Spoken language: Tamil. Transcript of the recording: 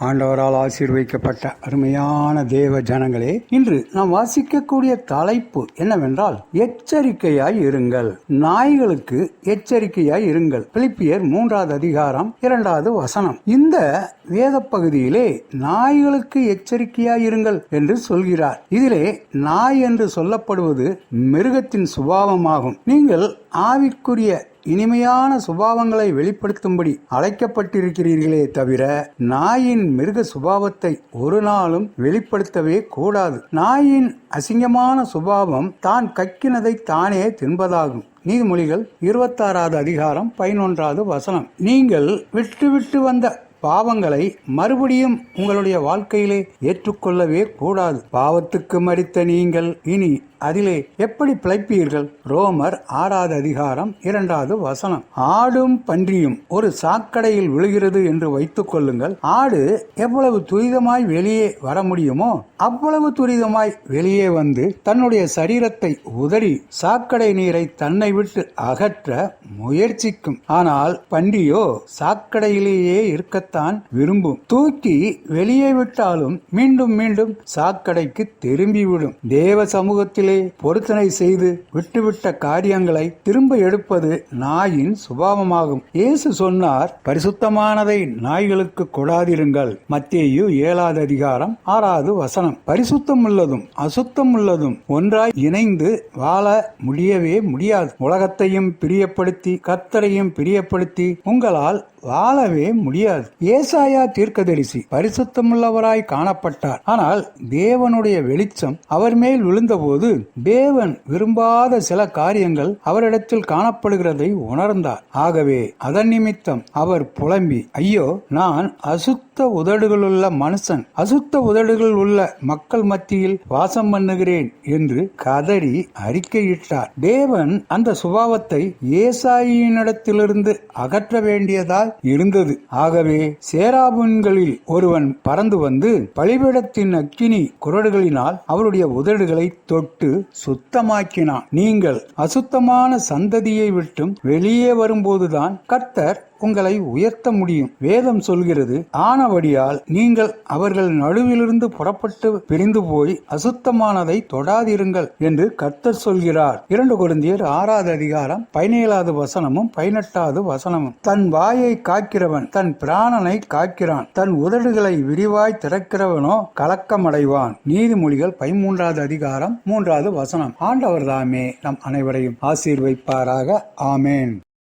ஆண்டவரால் ஆசீர்வதிக்கப்பட்ட அருமையான தேவ ஜனங்களே, இன்று நாம் வாசிக்கக்கூடிய தலைப்பு என்னவென்றால் எச்சரிக்கையாய் இருங்கள். நாய்களுக்கு எச்சரிக்கையாய் இருங்கள். பிலிப்பியர் 3வது அதிகாரம் 2வது வசனம். இந்த வேத பகுதியிலே நாய்களுக்கு எச்சரிக்கையாய் இருங்கள் என்று சொல்கிறார். இதிலே நாய் என்று சொல்லப்படுவது மிருகத்தின் சுபாவமாகும். நீங்கள் ஆவிக்குரிய இனிமையான சுபாவங்களை வெளிப்படுத்தும்படி அழைக்கப்பட்டிருக்கிறீர்களே தவிர நாயின் மிருக சுபாவத்தை ஒரு நாளும் வெளிப்படுத்தவே கூடாது. நாயின் அசிங்கமான சுபாவம் தான் கக்கினதை தானே தின்பதாகும். நீதிமொழிகள் 26வது அதிகாரம் 11வது வசனம். நீங்கள் விட்டு வந்த பாவங்களை மறுபடியும் உங்களுடைய வாழ்க்கையிலே ஏற்றுக்கொள்ளவே கூடாது. பாவத்துக்கு மரித்த நீங்கள் இனி அதிலே எப்படி பிழைப்பீர்கள்? ரோமர் 6வது அதிகாரம் 2வது வசனம். ஆடும் பன்றியும் ஒரு சாக்கடையில் விழுகிறது என்று வைத்துக் கொள்ளுங்கள். ஆடு எவ்வளவு துரிதமாய் வெளியே வர முடியுமோ அவ்வளவு துரிதமாய் வெளியே வந்து தன்னுடைய சரீரத்தை உதறி சாக்கடை நீரை தன்னை விட்டு அகற்ற முயற்சிக்கும். ஆனால் பன்றியோ சாக்கடையிலேயே இருக்கத்தான் விரும்பும். தூக்கி வெளியே விட்டாலும் மீண்டும் மீண்டும் சாக்கடைக்கு திரும்பிவிடும். தேவ சமூகத்திலே பொருத்தனை செய்து விட்டுவிட்ட காரியங்களை திரும்ப எடுப்பது நாயின் சுபாவமாகும். இயேசு சொன்னார், பரிசுத்தமானதை நாய்களுக்கு கொடாதிருங்கள். மத்தேயு 7வது அதிகாரம் 6வது வசனம். பரிசுத்தம் உள்ளதும் அசுத்தம் உள்ளதும் ஒன்றாய் இணைந்து வாழ முடியவே முடியாது. உலகத்தையும் பிரியப்படுத்தி கர்த்தரையும் பிரியப்படுத்தி உங்களால் வாழவே முடியாது. ஏசாயா தீர்க்கதரிசி பரிசுத்தமுள்ளவராய் காணப்பட்டார். ஆனால் தேவனுடைய வெளிச்சம் அவர் மேல் விழுந்தபோது தேவன் விரும்பாத சில காரியங்கள் அவரிடத்தில் காணப்படுகிறதை உணர்ந்தார். ஆகவே அதன் நிமித்தம் அவர் புலம்பி, ஐயோ, நான் அசுத்த உதடுகளுள்ள மனுஷன், அசுத்த உதடுகள் உள்ள மக்கள் மத்தியில் வாசம் பண்ணுகிறேன் என்று கதறி அறிக்கையிட்டார். தேவன் அந்த சுபாவத்தை ஏசாயினிடத்திலிருந்து அகற்ற வேண்டியதால் இருந்தது. ஆகவே சேராபுன்களில் ஒருவன் பறந்து வந்து பலிபீடத்தின் அக்கினி குறடுகளினால் அவருடைய உதடுகளை தொட்டு சுத்தமாக்கினான். நீங்கள் அசுத்தமான சந்ததியை விட்டும் வெளியே வரும்போதுதான் கர்த்தர் உங்களை உயர்த்த முடியும். வேதம் சொல்கிறது, ஆனபடியால் நீங்கள் அவர்கள் நடுவிலிருந்து புறப்பட்டு பிரிந்து போய் அசுத்தமானதை தொடாதிருங்கள் என்று கர்த்தர் சொல்கிறார். 2 கொரிந்தியர் 6வது அதிகாரம் 17வது வசனமும் 18வது வசனமும். தன் வாயை காக்கிறவன் தன் பிராணனை காக்கிறான், தன் உதடுகளை விரிவாய் திறக்கிறவனோ கலக்கமடைவான். நீதிமொழிகள் 13வது அதிகாரம் 3வது வசனம். ஆண்டவர் தாமே நம் அனைவரையும் ஆசீர்வதிப்பாராக. ஆமேன்.